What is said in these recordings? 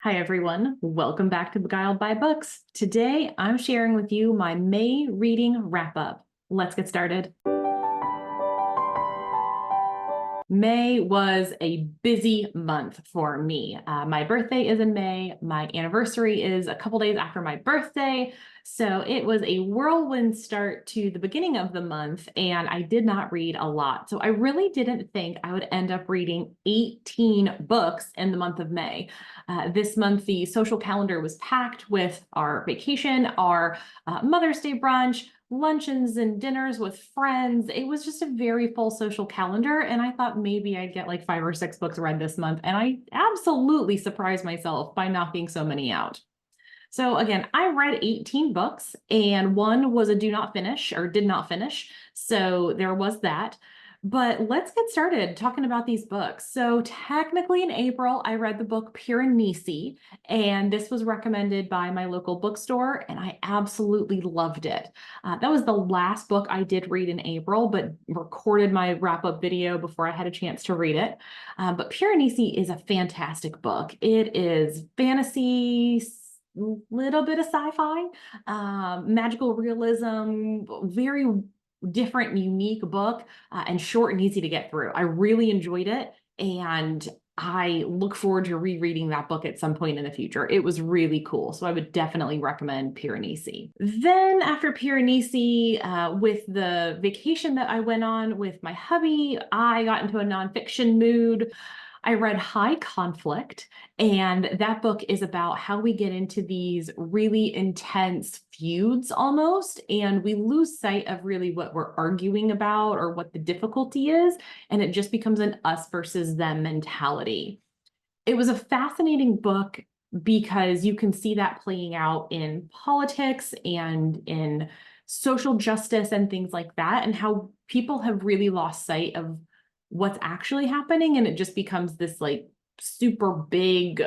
Hi, everyone. Welcome back to Beguiled by Books. Today, I'm sharing with you my May reading wrap-up. Let's get started. May was a busy month for me. My birthday is in May. My anniversary is a couple days after my birthday. So it was a whirlwind start to the beginning of the month, and I did not read a lot. So I really didn't think I would end up reading 18 books in the month of May. This month, the social calendar was packed with our vacation, our Mother's Day brunch, luncheons and dinners with friends. It was just a very full social calendar, and I thought maybe I'd get like 5 or 6 books read this month, and I absolutely surprised myself by knocking so many out. So again, I read 18 books, and one was a do not finish or did not finish. So there was that. But let's get started talking about these books. So technically in April, I read the book Piranesi, and this was recommended by my local bookstore, and I absolutely loved it. That was the last book I did read in April, but recorded my wrap-up video before I had a chance to read it. But Piranesi is a fantastic book. It is fantasy, little bit of sci-fi, magical realism, very different and unique book, and short and easy to get through. I really enjoyed it, and I look forward to rereading that book at some point in the future. It was really cool, so I would definitely recommend Piranesi. Then after Piranesi, with the vacation that I went on with my hubby, I got into a nonfiction mood. I read High Conflict, and that book is about how we get into these really intense feuds almost, and we lose sight of really what we're arguing about or what the difficulty is, and it just becomes an us versus them mentality. It was a fascinating book because you can see that playing out in politics and in social justice and things like that, and how people have really lost sight of what's actually happening, and it just becomes this like super big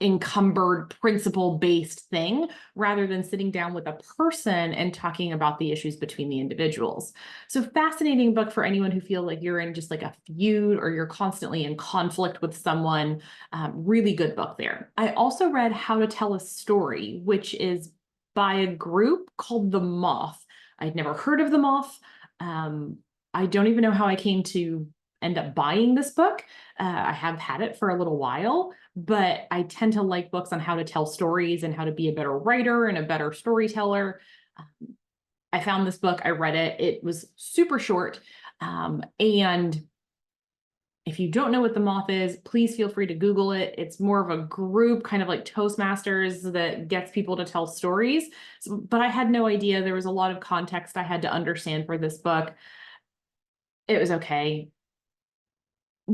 encumbered principle-based thing rather than sitting down with a person and talking about the issues between the individuals. So fascinating book for anyone who feels like you're in just like a feud or you're constantly in conflict with someone. Really good book there. I also read How to Tell a Story, which is by a group called The Moth. I'd never heard of The Moth. I don't even know how I came to end up buying this book. I have had it for a little while, but I tend to like books on how to tell stories and how to be a better writer and a better storyteller. I found this book, I read it, it was super short. And if you don't know what The Moth is, please feel free to Google it. It's more of a group, kind of like Toastmasters, that gets people to tell stories. But I had no idea. There was a lot of context I had to understand for this book. It was okay.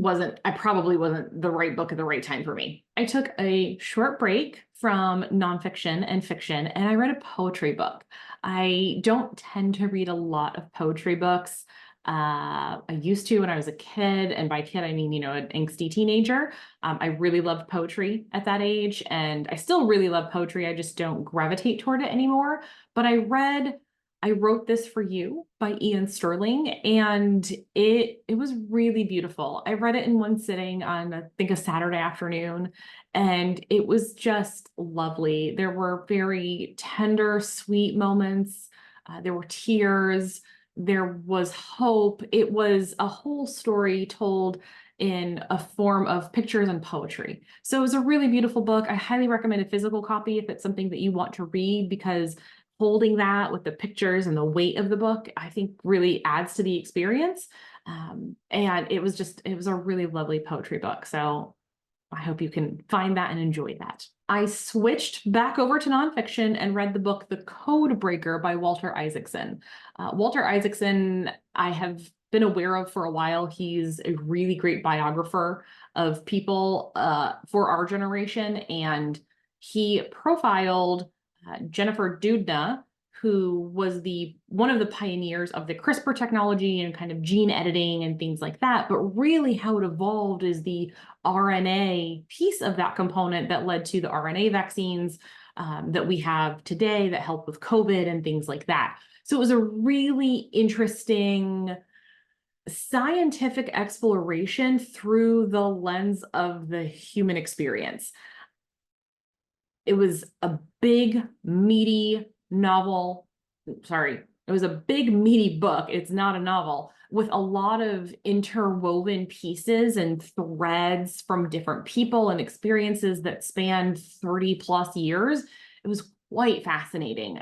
I probably wasn't the right book at the right time for me. I took a short break from nonfiction and fiction, and I read a poetry book. I don't tend to read a lot of poetry books. I used to when I was a kid, and by kid, I mean, an angsty teenager. I really loved poetry at that age, and I still really love poetry. I just don't gravitate toward it anymore. But I Wrote This for You by Ian Sterling, and it was really beautiful. I read it in one sitting on, I think, a Saturday afternoon, and it was just lovely. There were very tender, sweet moments. There were tears. There was hope. It was a whole story told in a form of pictures and poetry. So it was a really beautiful book. I highly recommend a physical copy if it's something that you want to read, because holding that with the pictures and the weight of the book, I think really adds to the experience. And it was a really lovely poetry book. So I hope you can find that and enjoy that. I switched back over to nonfiction and read the book The Code Breaker by Walter Isaacson. Walter Isaacson, I have been aware of for a while. He's a really great biographer of people for our generation, and he profiled Jennifer Doudna, who was one of the pioneers of the CRISPR technology and kind of gene editing and things like that. But really how it evolved is the RNA piece of that component that led to the RNA vaccines that we have today that help with COVID and things like that. So it was a really interesting scientific exploration through the lens of the human experience. It was a big, meaty novel. Sorry, it was a big, meaty book. It's not a novel, with a lot of interwoven pieces and threads from different people and experiences that spanned 30 plus years. It was quite fascinating.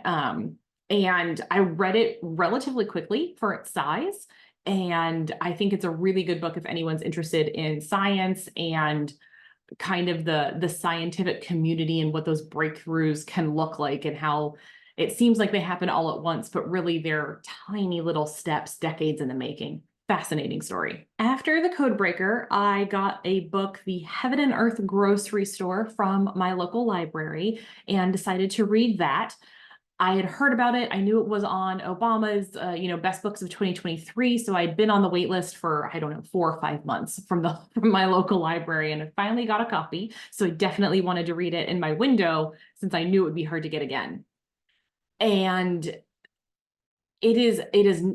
And I read it relatively quickly for its size. And I think it's a really good book if anyone's interested in science and kind of the scientific community and what those breakthroughs can look like, and how it seems like they happen all at once, but really they're tiny little steps, decades in the making. Fascinating story. After The Codebreaker, I got a book, The Heaven and Earth Grocery Store, from my local library, and decided to read that. I had heard about it. I knew it was on Obama's, best books of 2023. So I'd been on the wait list for, I don't know, 4 or 5 months from my local library, and I finally got a copy. So I definitely wanted to read it in my window, since I knew it would be hard to get again. And it is,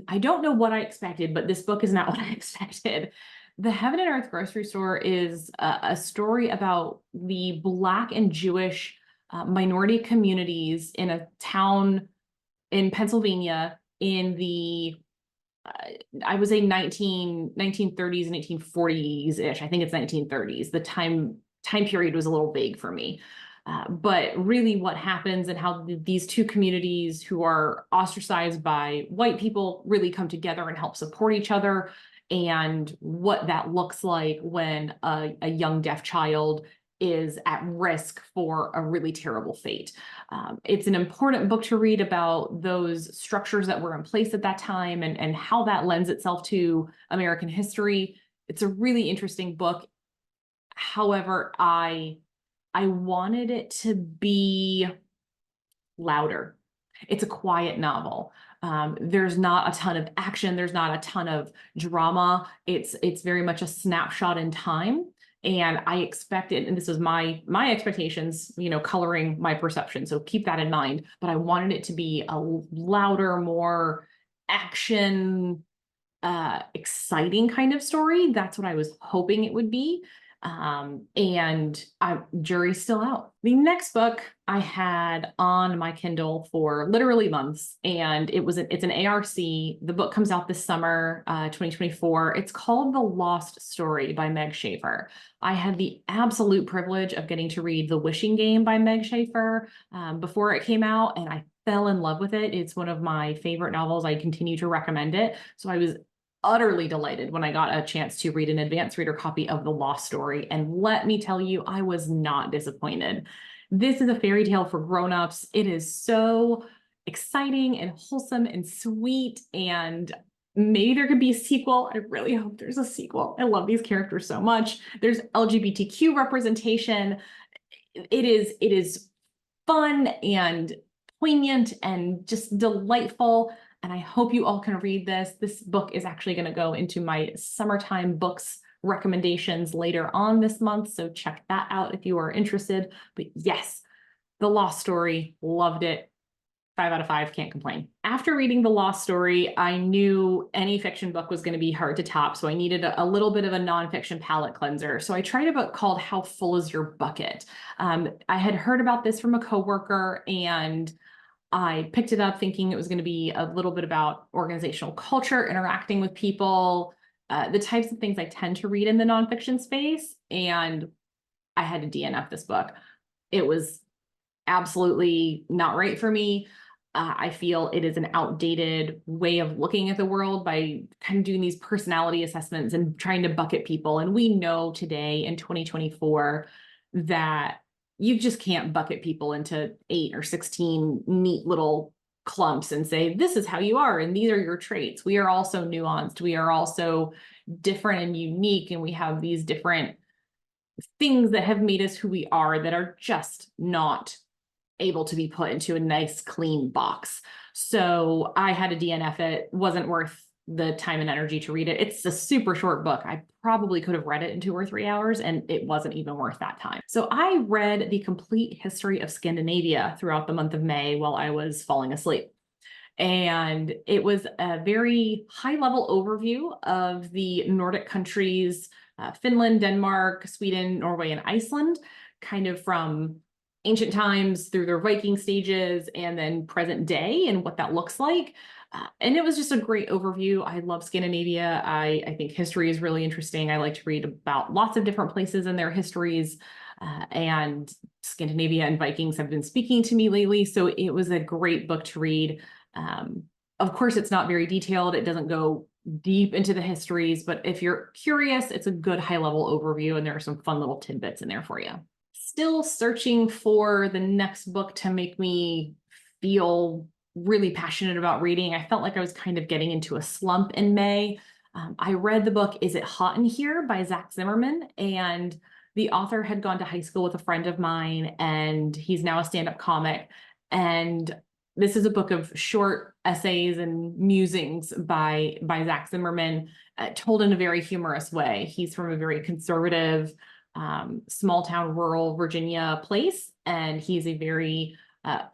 I don't know what I expected, but this book is not what I expected. The Heaven and Earth Grocery Store is a story about the Black and Jewish minority communities in a town in Pennsylvania in the, I would say 1930s and 1940s-ish. I think it's 1930s. The time period was a little vague for me. But really what happens and how these two communities who are ostracized by white people really come together and help support each other, and what that looks like when a young deaf child is at risk for a really terrible fate. It's an important book to read about those structures that were in place at that time, and how that lends itself to American history. It's a really interesting book. However, I wanted it to be louder. It's a quiet novel. There's not a ton of action. There's not a ton of drama. It's very much a snapshot in time. And I expected, and this is my expectations, coloring my perception. So keep that in mind. But I wanted it to be a louder, more action, exciting kind of story. That's what I was hoping it would be. And jury's still out. The next book I had on my Kindle for literally months, and it's an ARC. The book comes out this summer, 2024. It's called The Lost Story by Meg Schaefer. I had the absolute privilege of getting to read The Wishing Game by Meg Schaefer before it came out, and I fell in love with it. It's one of my favorite novels. I continue to recommend it. So I was utterly delighted when I got a chance to read an advanced reader copy of The Lost Story. And let me tell you, I was not disappointed. This is a fairy tale for grown-ups. It is so exciting and wholesome and sweet, and maybe there could be a sequel. I really hope there's a sequel. I love these characters so much. There's LGBTQ representation. It is fun and poignant and just delightful. And I hope you all can read this. This book is actually going to go into my summertime books recommendations later on this month. So check that out if you are interested. But yes, The Lost Story, loved it. 5 out of 5, can't complain. After reading The Lost Story, I knew any fiction book was going to be hard to top. So I needed a little bit of a nonfiction palate cleanser. So I tried a book called How Full Is Your Bucket? I had heard about this from a coworker, and I picked it up thinking it was going to be a little bit about organizational culture, interacting with people, the types of things I tend to read in the nonfiction space. And I had to DNF this book. It was absolutely not right for me. I feel it is an outdated way of looking at the world by kind of doing these personality assessments and trying to bucket people. And we know today in 2024 that you just can't bucket people into 8 or 16 neat little clumps and say, this is how you are, and these are your traits. We are also nuanced. We are also different and unique, and we have these different things that have made us who we are that are just not able to be put into a nice, clean box. So I had to DNF it. Wasn't worth the time and energy to read it. It's a super short book. I probably could have read it in 2 or 3 hours, and it wasn't even worth that time. So I read The Complete History of Scandinavia throughout the month of May while I was falling asleep. And it was a very high-level overview of the Nordic countries, Finland, Denmark, Sweden, Norway, and Iceland, kind of from ancient times through their Viking stages and then present day and what that looks like. And it was just a great overview. I love Scandinavia. I think history is really interesting. I like to read about lots of different places and their histories. And Scandinavia and Vikings have been speaking to me lately. So it was a great book to read. Of course, it's not very detailed. It doesn't go deep into the histories, but if you're curious, it's a good high-level overview, and there are some fun little tidbits in there for you. Still searching for the next book to make me feel really passionate about reading. I felt like I was kind of getting into a slump in May. I read the book, Is It Hot in Here by Zach Zimmerman, and the author had gone to high school with a friend of mine, and he's now a stand-up comic. And this is a book of short essays and musings by Zach Zimmerman, told in a very humorous way. He's from a very conservative, small town, rural Virginia place, and he's a very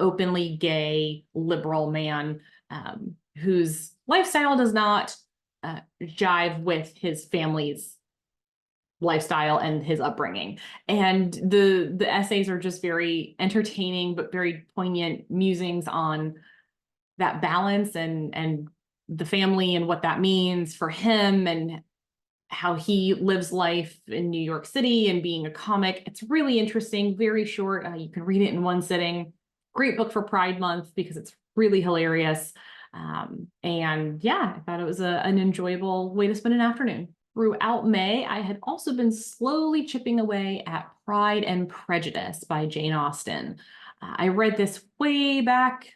openly gay, liberal man whose lifestyle does not jive with his family's lifestyle and his upbringing. And the essays are just very entertaining, but very poignant musings on that balance and the family and what that means for him and how he lives life in New York City and being a comic. It's really interesting, very short. You can read it in one sitting. Great book for Pride Month because it's really hilarious. And yeah, I thought it was an enjoyable way to spend an afternoon. Throughout May, I had also been slowly chipping away at Pride and Prejudice by Jane Austen. I read this way back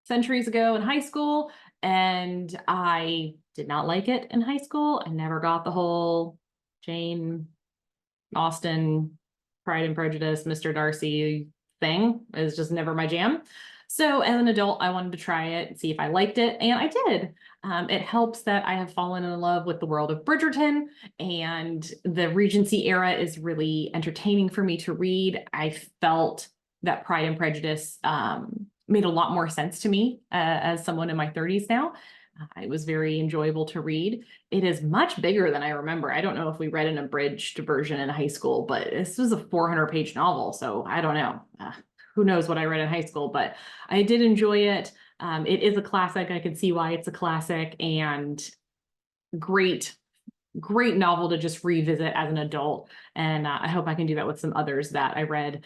centuries ago in high school, and I did not like it in high school. I never got the whole Jane Austen, Pride and Prejudice, Mr. Darcy thing. It was just never my jam. So as an adult, I wanted to try it and see if I liked it, and I did. It helps that I have fallen in love with the world of Bridgerton, and the Regency era is really entertaining for me to read. I felt that Pride and Prejudice made a lot more sense to me as someone in my 30s now. It was very enjoyable to read. It is much bigger than I remember. I don't know if we read an abridged version in high school, but this was a 400-page novel, so I don't know. Who knows what I read in high school, but I did enjoy it. It is a classic. I can see why it's a classic, and great novel to just revisit as an adult. And I hope I can do that with some others that I read,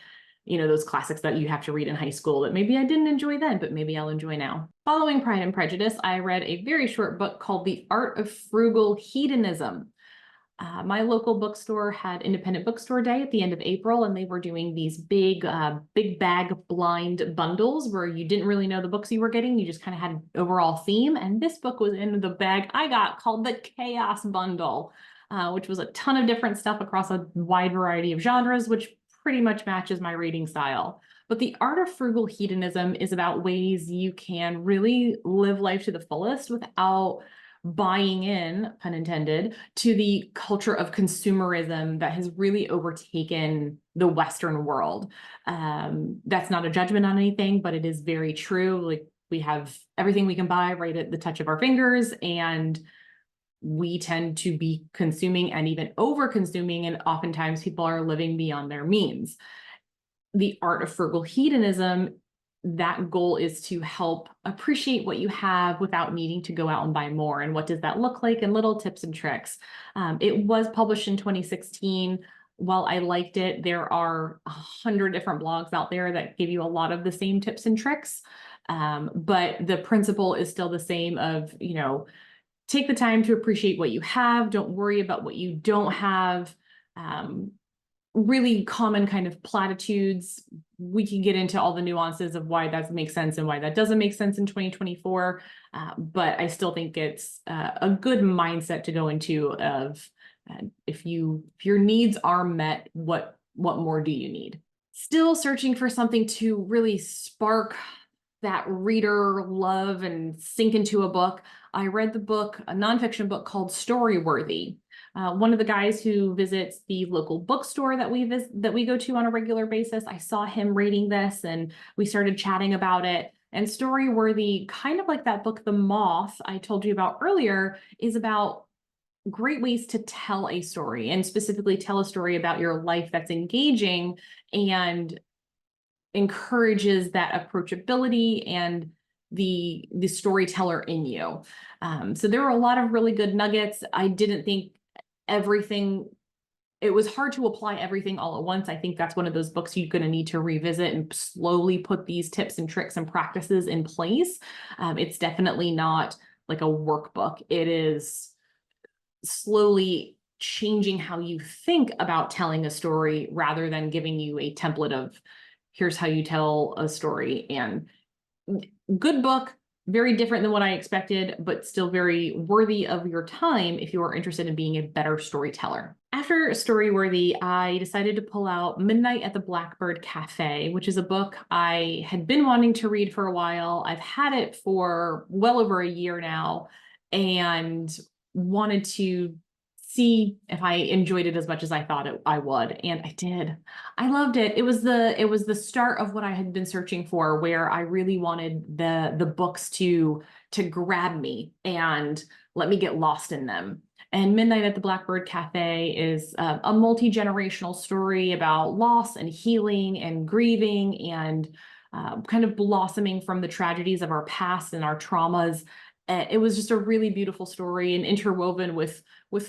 those classics that you have to read in high school that maybe I didn't enjoy then, but maybe I'll enjoy now. Following Pride and Prejudice, I read a very short book called The Art of Frugal Hedonism. My local bookstore had Independent Bookstore Day at the end of April, and they were doing these big bag blind bundles where you didn't really know the books you were getting. You just kind of had an overall theme. And this book was in the bag I got called the Chaos Bundle, which was a ton of different stuff across a wide variety of genres, which pretty much matches my reading style. But The Art of Frugal Hedonism is about ways you can really live life to the fullest without buying in, pun intended, to the culture of consumerism that has really overtaken the Western world. That's not a judgment on anything, but it is very true. Like, we have everything we can buy right at the touch of our fingers, and we tend to be consuming and even over consuming, and oftentimes people are living beyond their means. The Art of Frugal Hedonism, that goal is to help appreciate what you have without needing to go out and buy more. And what does that look like? And little tips and tricks. It was published in 2016. While I liked it, there are 100 different blogs out there that give you a lot of the same tips and tricks. But the principle is still the same of, take the time to appreciate what you have. Don't worry about what you don't have. Really common kind of platitudes. We can get into all the nuances of why that makes sense and why that doesn't make sense in 2024. But I still think it's a good mindset to go into of if your needs are met, what more do you need? Still searching for something to really spark that reader love and sink into a book. I read the book, a nonfiction book called Storyworthy. One of the guys who visits the local bookstore that we go to on a regular basis, I saw him reading this and we started chatting about it. And Storyworthy, kind of like that book, The Moth, I told you about earlier, is about great ways to tell a story, and specifically tell a story about your life that's engaging and encourages that approachability and the storyteller in you. So there were a lot of really good nuggets. I didn't think everything, it was hard to apply everything all at once. I think that's one of those books you're going to need to revisit and slowly put these tips and tricks and practices in place. It's definitely not like a workbook. It is slowly changing how you think about telling a story rather than giving you a template of here's how you tell a story. And good book, very different than what I expected, but still very worthy of your time if you are interested in being a better storyteller. After Storyworthy, I decided to pull out Midnight at the Blackbird Cafe, which is a book I had been wanting to read for a while. I've had it for well over a year now and wanted to see if I enjoyed it as much as I thought I would, and I did. I loved it. It was the start of what I had been searching for, where I really wanted the books to grab me and let me get lost in them. And Midnight at the Blackbird Cafe is a multi-generational story about loss and healing and grieving and kind of blossoming from the tragedies of our past and our traumas. It was just a really beautiful story and interwoven with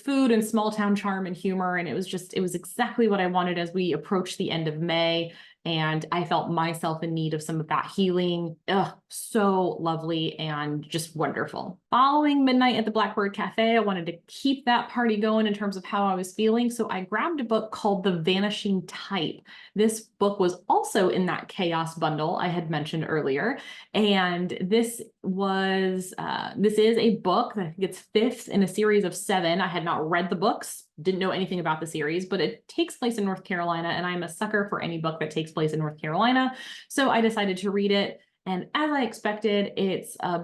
food and small town charm and humor. And it was exactly what I wanted as we approached the end of May. And I felt myself in need of some of that healing. Ugh, so lovely and just wonderful. Following Midnight at the Blackbird Cafe, I wanted to keep that party going in terms of how I was feeling. So I grabbed a book called The Vanishing Type. This book was also in that chaos bundle I had mentioned earlier. And this is a book that I think it's fifth in a series of 7. I had not read the books, didn't know anything about the series, but it takes place in North Carolina, and I'm a sucker for any book that takes place in North Carolina. So I decided to read it. And as I expected, it's a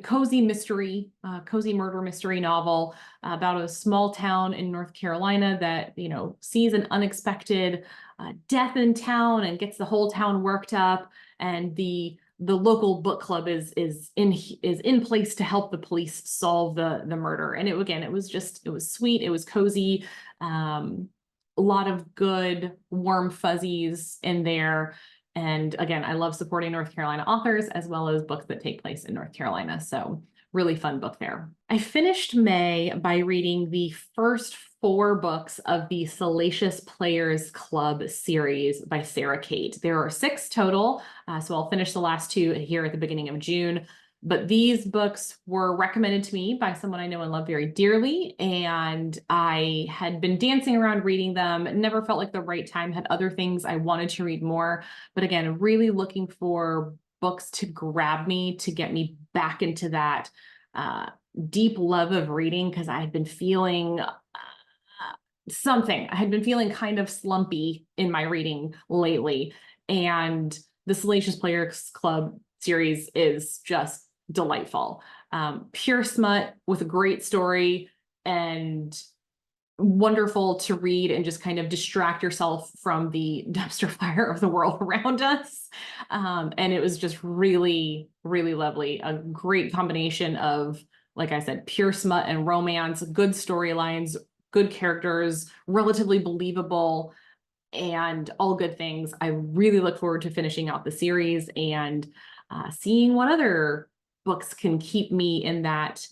cozy murder mystery novel about a small town in North Carolina that, sees an unexpected death in town and gets the whole town worked up. And the local book club is in place to help the police solve the murder. And it was sweet. It was cozy. A lot of good warm fuzzies in there. And again, I love supporting North Carolina authors as well as books that take place in North Carolina. So really fun book there. I finished May by reading the first 4 books of the Salacious Players Club series by Sarah Kate. There are 6 total, so I'll finish the last 2 here at the beginning of June. But these books were recommended to me by someone I know and love very dearly, and I had been dancing around reading them. Never felt like the right time, had other things I wanted to read more. But again, really looking for books to grab me, to get me back into that deep love of reading, because I had been feeling something. I had been feeling kind of slumpy in my reading lately, and the Salacious Players Club series is just delightful. Pure smut with a great story and wonderful to read and just kind of distract yourself from the dumpster fire of the world around us. And it was just really, really lovely. A great combination of, like I said, pure smut and romance, good storylines, good characters, relatively believable, and all good things. I really look forward to finishing out the series and seeing what other books can keep me in that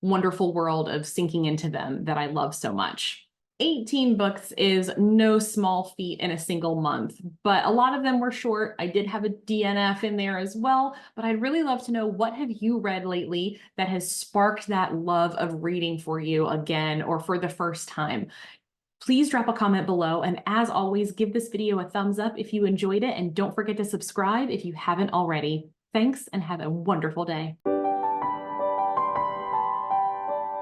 wonderful world of sinking into them that I love so much. 18 books is no small feat in a single month, but a lot of them were short. I did have a DNF in there as well, but I'd really love to know, what have you read lately that has sparked that love of reading for you again or for the first time? Please drop a comment below, and as always, give this video a thumbs up if you enjoyed it, and don't forget to subscribe if you haven't already. Thanks, and have a wonderful day.